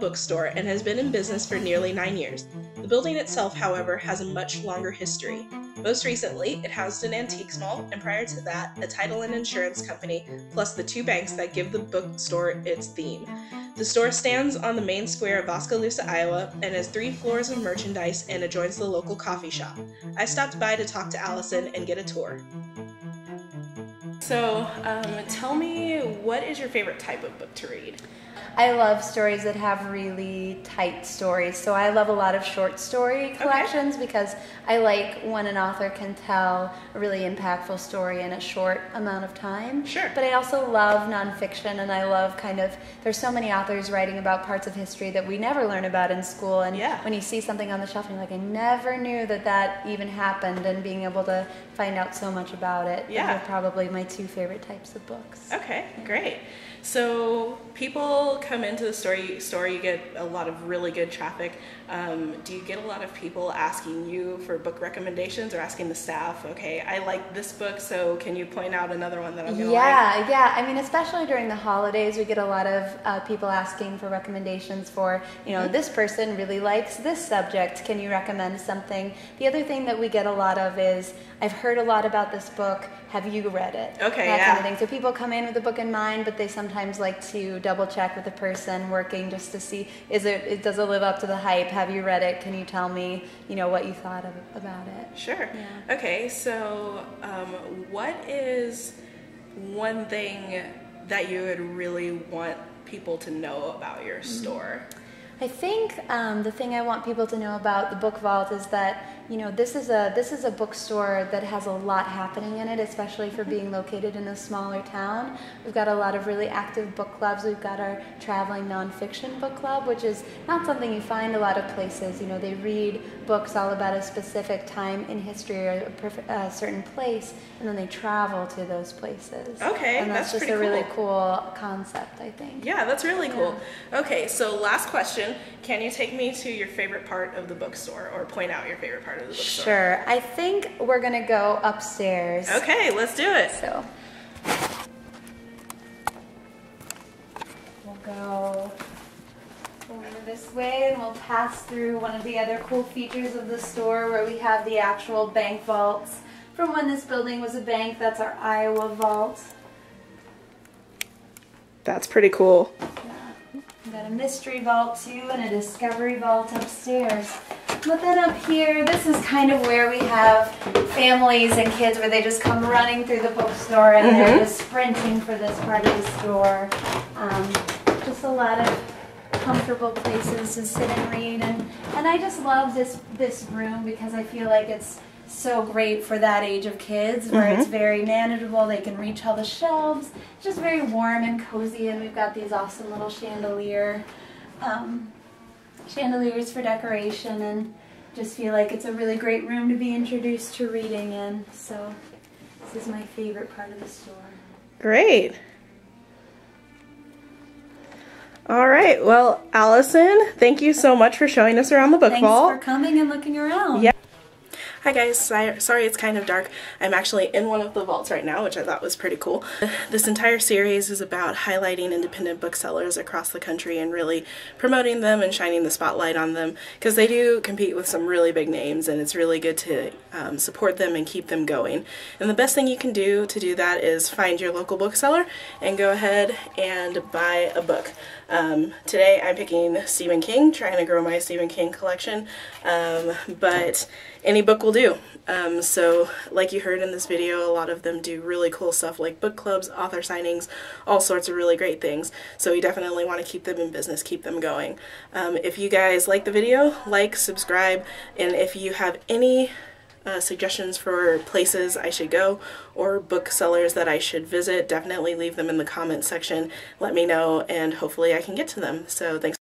bookstore and has been in business for nearly 9 years. The building itself, however, has a much longer history. Most recently, it housed an antiques mall, and prior to that, a title and insurance company, plus the 2 banks that give the bookstore its theme. The store stands on the main square of Oskaloosa, Iowa, and has 3 floors of merchandise and adjoins the local coffee shop. I stopped by to talk to Allison and get a tour. So, tell me, what is your favorite type of book to read? I love stories that have really tight stories. So I love a lot of short story collections because I like when an author can tell a really impactful story in a short amount of time. Sure. But I also love nonfiction, and I love there's so many authors writing about parts of history that we never learn about in school. And when you see something on the shelf and you're like, I never knew that even happened, and being able to find out so much about it. Those are probably my 2 favorite types of books. Okay, great. So people come into the store, you get a lot of really good traffic. Do you get a lot of people asking you for book recommendations, or asking the staff, okay, I like this book, so can you point out another one that I'm going to like? Yeah. I mean, especially during the holidays, we get a lot of people asking for recommendations for, this person really likes this subject. Can you recommend something? The other thing that we get a lot of is, I've heard a lot about this book. Have you read it? Okay, that kind of thing. So people come in with a book in mind, but they sometimes like to double check with the person working just to see, does it live up to the hype? Have you read it? Can you tell me, what you thought about it? Sure. Yeah. Okay, so what is one thing that you would really want people to know about your store? I think the thing I want people to know about the Book Vault is that this is a bookstore that has a lot happening in it, especially for being located in a smaller town. We've got a lot of really active book clubs. We've got our traveling nonfiction book club, which is not something you find a lot of places. They read books all about a specific time in history or a certain place, and then they travel to those places. Okay, and that's just pretty a really cool concept, I think. Yeah, that's really cool. Okay, so last question. Can you take me to your favorite part of the bookstore, or point out your favorite part of the bookstore? Sure. I think we're going to go upstairs. Okay, let's do it. So we'll go over this way, and we'll pass through one of the other cool features of the store where we have the actual bank vaults from when this building was a bank. That's our Iowa vault. That's pretty cool. We've got a mystery vault too, and a discovery vault upstairs. But then up here, this is kind of where we have families and kids where they just come running through the bookstore, and they're just sprinting for this part of the store. Just a lot of comfortable places to sit and read, and I just love this room because I feel like it's so great for that age of kids, where it's very manageable. They can reach all the shelves. It's just very warm and cozy, and we've got these awesome little chandeliers for decoration, and just feel like it's a really great room to be introduced to reading in. So this is my favorite part of the store. Great. All right. Well, Allison, thank you so much for showing us around the book vault. Thanks for coming and looking around. Yeah. Hi guys, sorry it's kind of dark. I'm actually in one of the vaults right now, which I thought was pretty cool. This entire series is about highlighting independent booksellers across the country and really promoting them and shining the spotlight on them, because they do compete with some really big names, and it's really good to support them and keep them going. And the best thing you can do to do that is find your local bookseller and go ahead and buy a book. Today I'm picking Stephen King, trying to grow my Stephen King collection, but any book will do. So like you heard in this video, a lot of them do really cool stuff like book clubs, author signings, all sorts of really great things. So you definitely want to keep them in business, keep them going. If you guys like the video, like, subscribe, and if you have any suggestions for places I should go or booksellers that I should visit, definitely leave them in the comment section. Let me know, and hopefully I can get to them. So thanks.